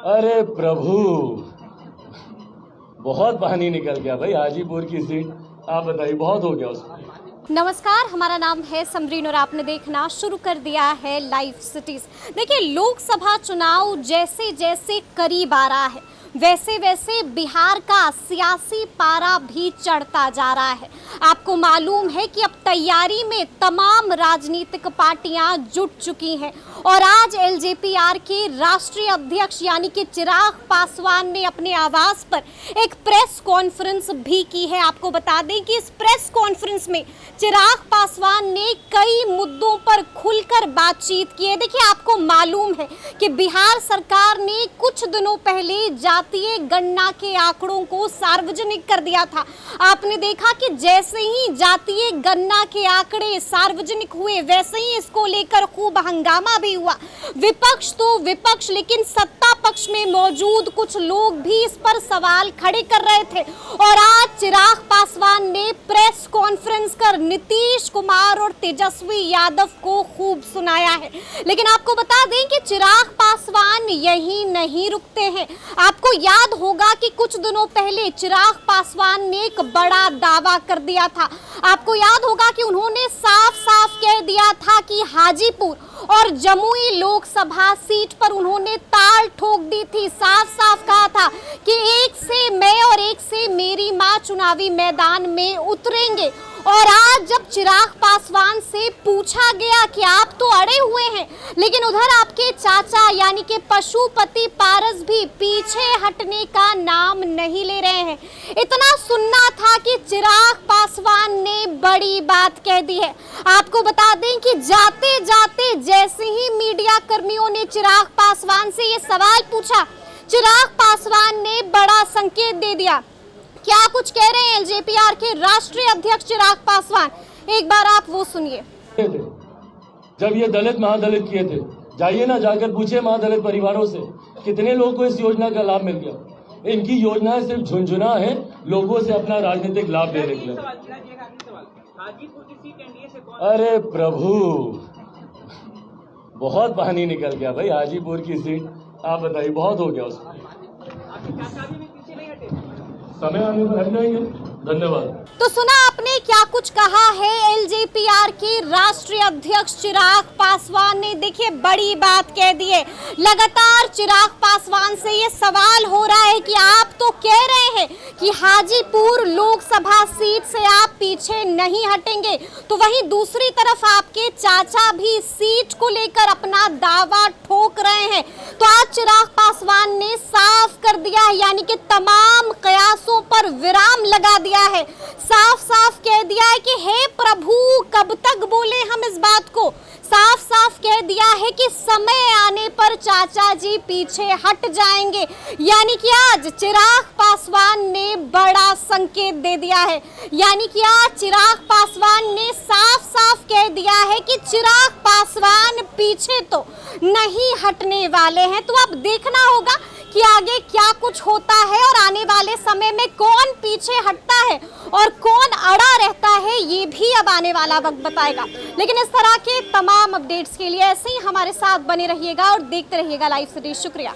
अरे प्रभु, बहुत पानी निकल गया भाई। हाजीपुर की सीट आप बताइए, बहुत हो गया उसमें। नमस्कार, हमारा नाम है समरीन और आपने देखना शुरू कर दिया है लाइव सिटीज। देखिए, लोकसभा चुनाव जैसे जैसे करीब आ रहा है वैसे वैसे बिहार का सियासी पारा भी चढ़ता जा रहा है। आपको मालूम है कि अब तैयारी में तमाम राजनीतिक पार्टियां जुट चुकी हैं और आज एलजेपीआर के राष्ट्रीय अध्यक्ष यानी कि चिराग पासवान ने अपने आवास पर एक प्रेस कॉन्फ्रेंस भी की है। आपको बता दें कि इस प्रेस कॉन्फ्रेंस में चिराग पासवान ने कई मुद्दों पर खुलकर बातचीत की है। देखिए, आपको मालूम है कि बिहार सरकार ने कुछ दिनों पहले जातीय गणना के आंकड़ों को सार्वजनिक कर दिया था। आपने देखा कि जैसे ही जातीय गणना के आंकड़े सार्वजनिक हुए वैसे ही इसको लेकर खूब हंगामा भी हुआ। विपक्ष तो विपक्ष, लेकिन सत्ता पक्ष में मौजूद कुछ लोग भी इस पर सवाल खड़े कर रहे थे और आज चिराग पासवान ने प्रेस कॉन्फ्रेंस कर नीतीश कुमार और तेजस्वी यादव को खूब सुनाया है। लेकिन आपको बता दें कि चिराग पासवान यहीं नहीं रुकते हैं। आपको याद होगा कि कुछ दिनों पहले चिराग पासवान ने एक बड़ा दावा कर दिया था। आपको याद होगा कि उन्होंने साफ साफ कह दिया था कि हाजीपुर और जमुई लोकसभा सीट पर उन्होंने ताल ठोक दी थी। साफ साफ कहा था कि एक से मैं और एक से मेरी मां चुनावी मैदान में उतरेंगे। और आज जब चिराग पासवान से पूछा गया कि आप तो अड़े हुए हैं, लेकिन उधर आपके चाचा यानी कि पशुपति पारस भी पीछे हटने का नाम नहीं ले रहे हैं। इतना सुनना था कि चिराग पासवान ने बड़ी बात कह दी है। आपको बता दें कि जाते जाते जैसे ही मीडिया कर्मियों ने चिराग पासवान से ये सवाल पूछा, चिराग पासवान ने बड़ा संकेत दे दिया। क्या कुछ कह रहे हैं एलजेपीआर के राष्ट्रीय अध्यक्ष चिराग पासवान, एक बार आप वो सुनिए। जब ये दलित महादलित किए थे, जाइए ना, जाकर पूछिए महादलित परिवारों से कितने लोगों को इस योजना का लाभ मिल गया। इनकी योजना सिर्फ झुंझुना है लोगों से अपना राजनीतिक लाभ लेने के लिए। अरे प्रभु, बहुत पानी निकल गया भाई। हाजीपुर की सीट आप बताइए, बहुत हो गया उसमें। समय आने पर हट जाएंगे। धन्यवाद। तो सुना आपने क्या कुछ कहा है एलजेपीआर के राष्ट्रीय अध्यक्ष चिराग पासवान ने। देखिए, बड़ी बात कह दी है। लगातार चिराग पासवान से ये सवाल हो रहा है कि आप तो कह रहे हैं कि हाजीपुर लोकसभा सीट से आप पीछे नहीं हटेंगे, तो वहीं दूसरी तरफ आपके चाचा भी सीट को लेकर अपना दावा ठोक रहे हैं। तो आज चिराग पासवान ने साफ कर दिया है, यानी कि तमाम कयासों पर विराम लगा दिया है। साफ साफ कह दिया है कि हे प्रभु, कब तक बोले हम इस बात को। साफ साफ कह दिया है कि समय आने पर चाचा जी पीछे हट जाएंगे। यानी कि आज चिराग पासवान ने बड़ा संकेत दे दिया है। यानी कि आज चिराग पासवान ने साफ साफ कह दिया है कि चिराग पासवान पीछे तो नहीं हटने वाले हैं। तो अब देखना होगा कि आगे क्या कुछ होता है और आने वाले समय में कौन पीछे हटता है और कौन अड़ा रहता है, ये भी अब आने वाला वक्त बताएगा। लेकिन इस तरह के तमाम अपडेट्स के लिए ऐसे ही हमारे साथ बने रहिएगा और देखते रहिएगा लाइव सिटीज। शुक्रिया।